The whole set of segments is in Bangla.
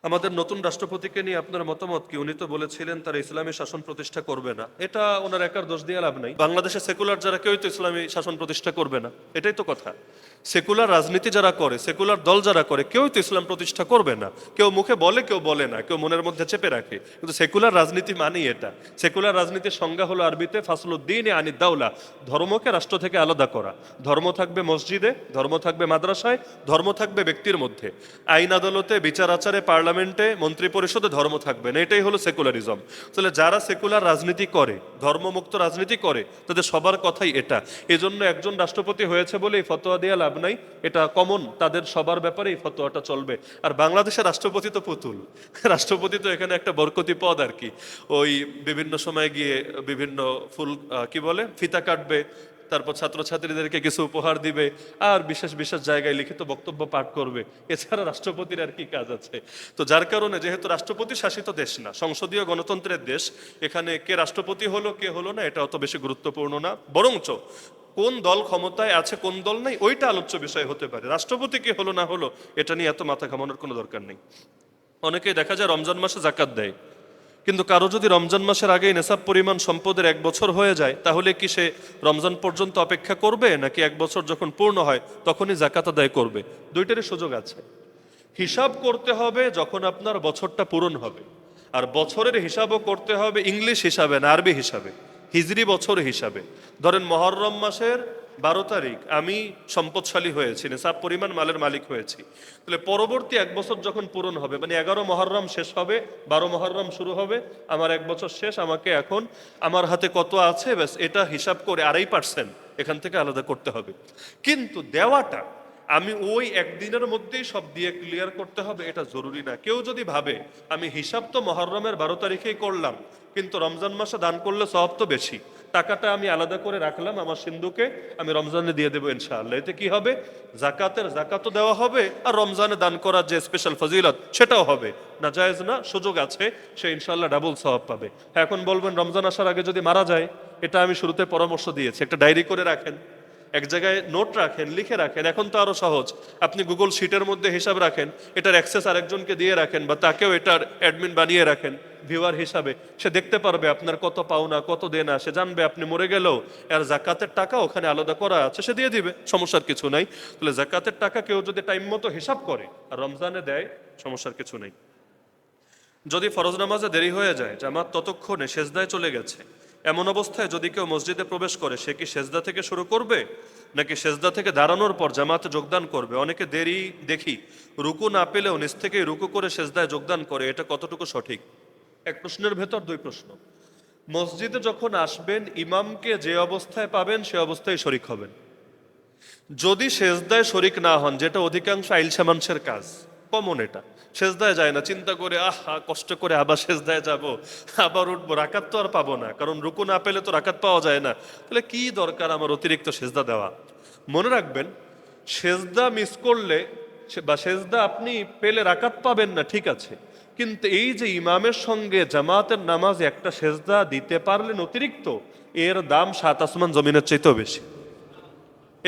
আমাদের নতুন রাষ্ট্রপতিকে নিয়ে আপনার মতামত কি? উনি তো বলেছিলেন তারা ইসলামী শাসন প্রতিষ্ঠা করবে না। এটা ওনার একার দোষ দিয়ে লাভ নাই। বাংলাদেশে সেকুলার যারা কেউই তো ইসলামী শাসন প্রতিষ্ঠা করবে না, এটাই তো কথা। সেকুলার রাজনীতি যারা করে, সেকুলার দল যারা করে, কেউই তো ইসলাম প্রতিষ্ঠা করবে না। কেউ মুখে বলে, কেউ বলে না, কেউ মনের মধ্যে চেপে রাখে, কিন্তু সেকুলার রাজনীতি মানেই এটা। সেকুলার রাজনীতির সংজ্ঞা হলো আরবিতে ফাসলুদ্দিন আনিদ দাওলা, ধর্মকে রাষ্ট্র থেকে আলাদা করা। ধর্ম থাকবে মসজিদে, ধর্ম থাকবে মাদ্রাসায়, ধর্ম থাকবে ব্যক্তির মধ্যে, আইন আদালতে, বিচার আচারে, পার্লামেন্টে, মন্ত্রী পরিষদে ধর্ম থাকবে না। এটাই হলো সেকুলারিজম। তাহলে যারা সেকুলার রাজনীতি করে, ধর্মমুক্ত রাজনীতি করে, তাদের সবার কথাই এটা। এজন্য একজন রাষ্ট্রপতি হয়েছে বলে এই ফতোয়া দিয়ে লাভ নাই, এটা কমন, তাদের সবার ব্যাপারে এই ফতোয়াটা চলবে। আর বাংলাদেশের রাষ্ট্রপতি তো পুতুল, রাষ্ট্রপতি তো এখানে একটা বরকতি পদ আর কি। ওই বিভিন্ন সময় গিয়ে বিভিন্ন ফুল কি বলে ফিতা কাটবে, তারপর ছাত্রছাত্রীদেরকে কিছু উপহার দিবে, আর বিশেষ বিশেষ জায়গায় লিখিত বক্তব্য পাঠ করবে। এছাড়া রাষ্ট্রপতির আর কি কাজ আছে? তো যার কারণে, যেহেতু রাষ্ট্রপতি শাসিত দেশ না, সংসদীয় গণতন্ত্রের দেশ, এখানে কে রাষ্ট্রপতি হলো কে হলো না এটা অত বেশি গুরুত্বপূর্ণ না। বরঞ্চ কোন দল ক্ষমতায় আছে কোন দল নাই ওইটা আলোচ্য বিষয় হতে পারে। রাষ্ট্রপতি কে হলো না হলো এটা নিয়ে এত মাথা ঘামানোর কোনো দরকার নেই। অনেকেই দেখা যায় রমজান মাসে জাকাত দেয়, কিন্তু কারো যদি রমজান মাসের আগেই নেশাব পরিমাণ সম্পদের 1 বছর হয়ে যায়, তাহলে কি সে রমজান পর্যন্ত অপেক্ষা করবে, নাকি 1 বছর যখন পূর্ণ হয় তখনই জাকাত আদায় করবে? দুইটারই সুযোগ আছে। হিসাব করতে হবে যখন আপনার বছরটা পূরণ হবে, আর বছরের হিসাবও করতে হবে ইংলিশ হিসাবে না, আরবি হিসাবে, হিজরি বছর হিসাবে। ধরেন মহররম মাসের 12 তারিখ আমি সম্পদশালী হয়েছি, নেশাব পরিমাণ মালের মালিক হয়েছি, তাহলে পরবর্তী 1 বছর যখন পূরণ হবে, মানে 11 মহররম শেষ হবে, 12 মহররম শুরু হবে, আমার 1 বছর শেষ, আমাকে এখন আমার হাতে কত আছে ব্যাস এটা হিসাব করে 2.5% এখান থেকে আলাদা করতে হবে। কিন্তু দেওয়াটা আমি ওই একদিনের মধ্যেই সব দিয়ে ক্লিয়ার করতে হবে এটা জরুরি না। কেউ যদি ভাবে আমি হিসাব তো মহররমের 12 তারিখেই করলাম, কিন্তু রমজান মাসে দান করলে সওয়াব তো বেশি, টাকাটা আমি আলাদা করে রাখলাম আমার সিন্ধুকে, আমি রমজানে দিয়ে দেবো ইনশাআল্লাহ, এতে কি হবে? জাকাতের জাকাতও দেওয়া হবে, আর রমজানে দান করার যে স্পেশাল ফজিলত সেটাও হবে। না জায়েজ না, সুযোগ আছে, সে ইনশাআল্লাহ ডাবল সওয়াব পাবে। এখন বলবেন রমজান আসার আগে যদি মারা যায়, এটা আমি শুরুতে পরামর্শ দিয়েছি, একটা ডায়েরি করে রাখেন, এক জায়গায় নোট রাখেন, লিখে রাখেন। এখন তো আরো সহজ, আপনি গুগল শিটের মধ্যে হিসাব রাখেন, এটার অ্যাক্সেস আরেকজনকে দিয়ে রাখেন, বা তাকেও এটার অ্যাডমিন বানিয়ে রাখেন ভিউয়ার হিসাবে। সে দেখতে পারবে আপনার কত পাওনা, কত দেনা, সে জানবে। আপনি মরে গেলেও আর জাকাতের টাকা ওখানে আলাদা করা আছে, সে দিয়ে দিবে, সমস্যার কিছু নাই। তাহলে জাকাতের টাকা কেউ যদি টাইম মতো হিসাব করে আর রমজানে দেয়, সমস্যার কিছু নেই। যদি ফরজ নামাজে দেরি হয়ে যায়, জামাত ততক্ষণে সেজদায় চলে গেছে, এমন অবস্থায় যদি কেউ মসজিদে প্রবেশ করে, সে কি সেজদা থেকে শুরু করবে, নাকি সেজদা থেকে দাঁড়ানোর পর জামাতে যোগদান করবে? অনেকে দেরি দেখি রুকু না পেলেও নিজ থেকেই রুকু করে সেজদায় যোগদান করে, এটা কতটুকু সঠিক? এক প্রশ্নের ভেতর দুই প্রশ্ন। মসজিদে যখন আসবেন, ইমামকে যে অবস্থায় পাবেন সে অবস্থায় শরিক হবেন। যদি সেজদায় শরিক না হন, যেটা অধিকাংশ আইলসা মানুষের কাজ, কমন, এটা সেজদায় যায় না, চিন্তা করে কষ্ট করে আবার সেজদায় যাব, আবার উঠবো, রাকাত তো আর পাবো না, কারণ রুকু না পেলে তো রাকাত পাওয়া যায় না, তাহলে কি দরকার আমার অতিরিক্ত সেজদা দেওয়া? মনে রাখবেন, সেজদা মিস করলে বা সেজদা আপনি পেলে রাকাত পাবেন না, ঠিক আছে, কিন্তু এই যে ইমামের সঙ্গে জামাতের নামাজ একটা সেজদা দিতে পারলেন অতিরিক্ত, এর দাম 7 আসমান জমিনের চাইতেও বেশি।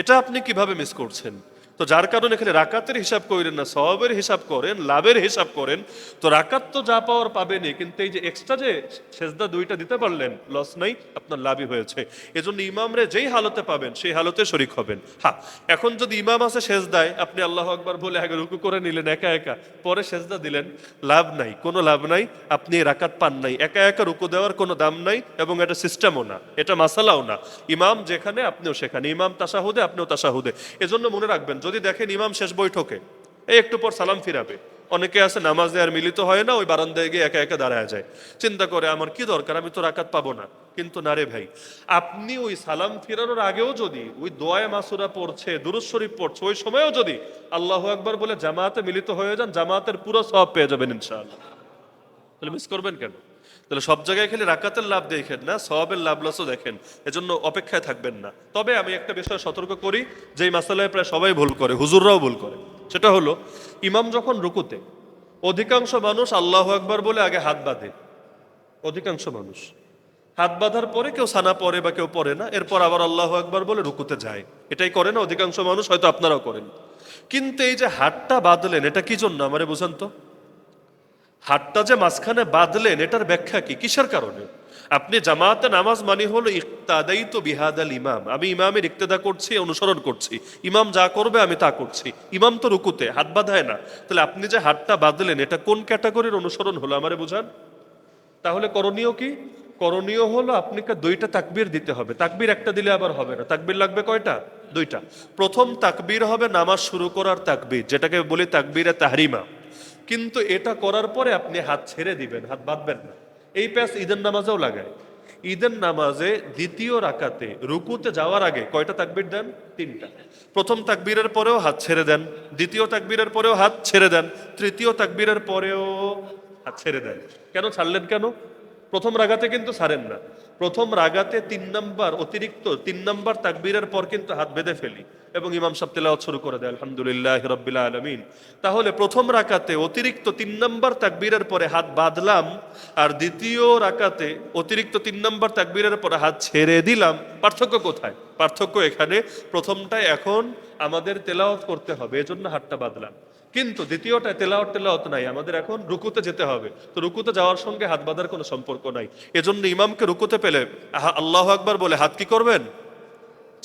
এটা আপনি কিভাবে মিস করছেন? তো যার কারণে এখানে রাকাতের হিসাব করেন না, সওয়াবের হিসাব করেন, লাভের হিসাব করেন। তো রাকাত তো যা পাওয়ার পাবেনই, কিন্তু এই যে এক্সট্রা যে সেজদা 2টা দিতে পারলেন, লস নাই, আপনার লাভই হয়েছে। এজন্য ইমামরে যেই হালতে পাবেন সেই হালতে শরিক হবেন। হ্যাঁ, এখন যদি ইমাম আছে সেজদায়, আপনি আল্লাহু আকবার বলে আগে রুকু করে নিলেন একা একা, পরে সেজদা দিলেন, লাভ নাই, কোনো লাভ নাই, আপনি রাকাত পান নাই। একা একা রুকু দেওয়ার কোনো দাম নাই, এবং এটা সিস্টেমও না, এটা মাসালাও না। ইমাম যেখানে আপনিও সেখানে, ইমাম তাশাহুদে আপনিও তাশাহুদে। এজন্য মনে রাখবেন, যদি দেখেন ইমাম শেষ বৈঠকে এই একটু পর সালাম ফিরাবে, অনেকে আছে নামাজে আর মিলিত হয় না, ওই বারান্দায় গিয়ে একা একা দাঁড়ায় যায়, চিন্তা করে আমার কি দরকার, আমি তো রাকাত পাবো না। কিন্তু না রে ভাই, আপনি ওই সালাম ফিরানোর আগেও যদি ওই দোয়ায়ে মাসুরা পড়ছে, দুরূদ শরীফ পড়ছে, ওই সময়ও যদি আল্লাহু আকবার বলে জামাতে মিলিত হয়ে যান, জামাতের পুরো সওয়াব পেয়ে যাবেন ইনশাআল্লাহ। তাহলে মিস করবেন কেন? তাহলে সব জায়গায় খালি রাকাতের লাভ দেখেন না, সওয়াবের লাভ লসও দেখেন, এজন্য অপেক্ষায় থাকবেন না। তবে আমি একটা বিষয় সতর্ক করি, যেই মাসালায় প্রায় সবাই ভুল করে, হুজুররাও ভুল করে, সেটা হলো ইমাম যখন রুকুতে, অধিকাংশ মানুষ আল্লাহু আকবার বলে আগে হাত বাঁধে, অধিকাংশ মানুষ হাত বাঁধার পরে কেউ সানা পড়ে বা কেউ পড়ে না, এরপর আবার আল্লাহু আকবার বলে রুকুতে যায়, এটাই করে না অধিকাংশ মানুষ, হয়তো আপনারাও করেন। কিন্তু এই যে হাতটা বাঁধলেন, এটা কি জন্য আমারে বুঝেন তো? হাতটা যে মাঝখানে বাঁধলেন এটার ব্যাখ্যা কি, কিসের কারণে? আপনি জামাতে নামাজ মানি হলো ইক্তাদাইতু বিহাদাল ইমাম, আমি ইমামের ইক্তেদা করছি, অনুসরণ করছি, ইমাম যা করবে আমি তা করছি। ইমাম তো রুকুতে হাত বাঁধায় না, তাহলে আপনি যে হাতটা বাঁধলেন এটা কোন ক্যাটাগরির অনুসরণ হলো আমারে বুঝান। তাহলে করণীয় কি? করণীয় হলো আপনাকে দুইটা তাকবীর দিতে হবে। তাকবীর একটা দিলে আবার হবে না, তাকবীর লাগবে কয়টা? দুইটা। প্রথম তাকবীর হবে নামাজ শুরু করার তাকবীর, যেটাকে বলি তাকবীরে তাহরিমা। কিন্তু এটা করার পরে আপনি হাত ছেড়ে দিবেন, হাত বাঁধবেন না। এই প্যাস ঈদের নামাজেও লাগায়। ঈদের নামাজে দ্বিতীয় রাকাতে রুকুতে যাওয়ার আগে কয়টা তাকবীর দেন? তিনটা। প্রথম তাকবীরের পরেও হাত ছেড়ে দেন, দ্বিতীয় তাকবীরের পরেও হাত ছেড়ে দেন, তৃতীয় তাকবীরের পরেও হাত ছেড়ে দেন। কেন ছাড়লেন কেন? প্রথম রাগাতে কিন্তু ছাড়েন না। প্রথম রাগাতে 3 নাম্বার অতিরিক্ত 3 নাম্বার তাকবীরের পর কিন্তু হাত বেঁধে ফেলি এবং ইমাম সাহেব তেলাওয়াত শুরু করে দেয় আলহামদুলিল্লাহ রাব্বিল আলামিন। তাহলে প্রথম রাকাতে অতিরিক্ত 3 নাম্বার তাকবীরের পরে হাত বাঁধলাম, আর দ্বিতীয় রাকাতে অতিরিক্ত 3 নাম্বার তাকবীরের পরে হাত ছেড়ে দিলাম। পার্থক্য কোথায়? পার্থক্য এখানে, প্রথমটায় এখন আমাদের তেলাওয়াত করতে হবে, এজন্য হাতটা বাঁধলাম। কিন্তু দ্বিতীয়টায় তেলাওয়াত নাই, আমাদের এখন রুকুতে যেতে হবে, তো রুকুতে যাওয়ার সঙ্গে হাত বাঁধার কোনো সম্পর্ক নাই। এজন্য ইমামকে রুকুতে পেলে আল্লাহু আকবার বলে হাত কি করবেন?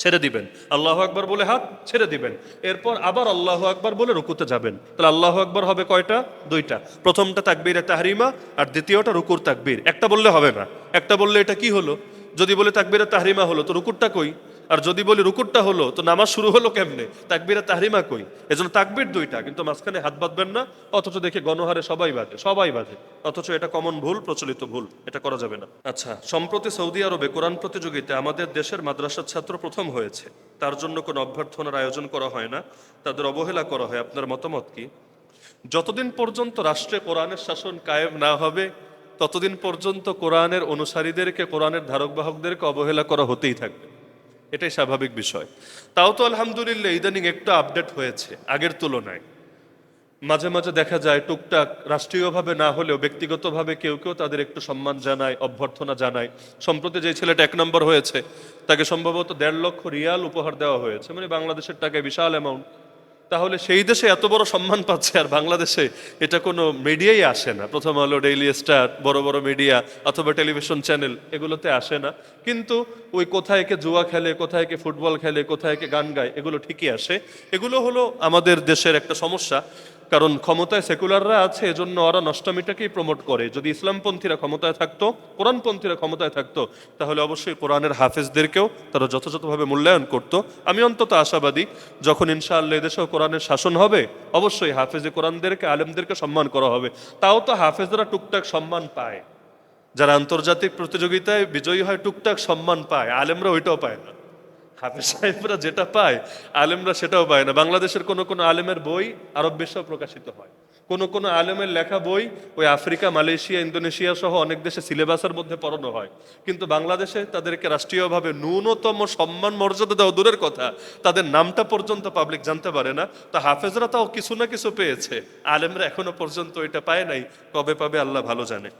ছেড়ে দিবেন। আল্লাহু আকবার বলে হাত ছেড়ে দিবেন, এরপর আবার আল্লাহু আকবার বলে রুকুতে যাবেন। তাহলে আল্লাহু আকবার হবে কয়টা? দুইটা। প্রথমটা তাকবীরে তাহরিমা আর দ্বিতীয়টা রুকুর তাকবীর। একটা বললে হবে না, একটা বললে এটা কি হলো? যদি বলে তাকবীরে তাহরিমা হলো তো রুকুরটা কই? আর যদি বলি রুকুরটা হলো তো নামাজ শুরু হলো কেমনে? তাকবীরে তাহরিমা কই? এজন্য তাকবীর দুইটা, কিন্তু মাঝখানে হাত বাঁধবেন না। অথচ দেখে গণহারে সবাই বাঁধে, সবাই বাঁধে, অথচ এটা কমন ভুল, প্রচলিত ভুল, এটা করা যাবে না। আচ্ছা, সম্প্রতি সৌদি আরবে কোরআন প্রতিযোগিতায় আমাদের দেশের মাদ্রাসার ছাত্র প্রথম হয়েছে, তার জন্য কোনো অভ্যর্থনার আয়োজন করা হয় না, তাদের অবহেলা করা হয়, আপনার মতামত কি? যতদিন পর্যন্ত রাষ্ট্রে কোরআনের শাসন কায়েম না হবে ততদিন পর্যন্ত কোরআনের অনুসারীদেরকে, কোরআনের ধারক বাহকদেরকে অবহেলা করা হতেই থাকবে, এটাই স্বাভাবিক বিষয়। তাও তো আলহামদুলিল্লাহ ইদানিং একটু আপডেট হয়েছে আগের তুলনায়। মাঝে মাঝে দেখা যায় টুকটাক রাষ্ট্রীয়ভাবে না হলেও ব্যক্তিগতভাবে কেউ কেউ তাদের একটু সম্মান জানায়, অভ্যর্থনা জানায়। সম্প্রতি যে ছেলেটা 1 নম্বর হয়েছে তাকে সম্ভবত 1.5 লক্ষ রিয়াল উপহার দেওয়া হয়েছে, মানে বাংলাদেশের টাকায় বিশাল অ্যামাউন্ট। তাহলে সেই দেশে এত বড় সম্মান পাচ্ছে আর বাংলাদেশে এটা কোনো মিডিয়াই আসে না, প্রথম আলো, ডেইলি স্টার, বড় বড় মিডিয়া অথবা টেলিভিশন চ্যানেল এগুলোতে আসে না। কিন্তু ওই কোথায় কে জুয়া খেলে, কোথায় কে ফুটবল খেলে, কোথায় কে গান গায়, এগুলো ঠিকই আসে। এগুলো হলো আমাদের দেশের একটা সমস্যা, কারণ ক্ষমতায় সেকুলাররা আছে, এজন্য ওরা নষ্টামিটাকেই প্রমোট করে। যদি ইসলামপন্থীরা ক্ষমতায় থাকতো, কোরআনপন্থীরা ক্ষমতায় থাকতো, তাহলে অবশ্যই কোরআনের হাফেজদেরকেও তারা যথাযথভাবে মূল্যায়ন করত। আমি অন্তত আশাবাদী যখন ইনশাআল্লাহ এদেশেও কোরআনের শাসন হবে অবশ্যই হাফেজে কোরআনদেরকে, আলেমদেরকে সম্মান করা হবে। তাও তো হাফেজরা টুকটাক সম্মান পায়, যারা আন্তর্জাতিক প্রতিযোগিতায় বিজয়ী হয় টুকটাক সম্মান পায়, আলেমরা ওইটাও পায় না। হাফেজ সাহেবরা যেটা পায় আলেমরা সেটাও পায় না। বাংলাদেশের কোনো কোনো আলেমের বই আরব বিশ্বেও প্রকাশিত হয়, কোনো কোনো আলেমের লেখা বই ওই আফ্রিকা, মালয়েশিয়া, ইন্দোনেশিয়া সহ অনেক দেশে সিলেবাসের মধ্যে পড়ানো হয়, কিন্তু বাংলাদেশে তাদেরকে রাষ্ট্রীয়ভাবে ন্যূনতম সম্মান মর্যাদা দেওয়া দূরের কথা, তাদের নামটা পর্যন্ত পাবলিক জানতে পারে না। তো হাফেজরা তাও কিছু না কিছু পেয়েছে, আলেমরা এখনো পর্যন্ত এটা পায় নাই, কবে পাবে আল্লাহ ভালো জানে।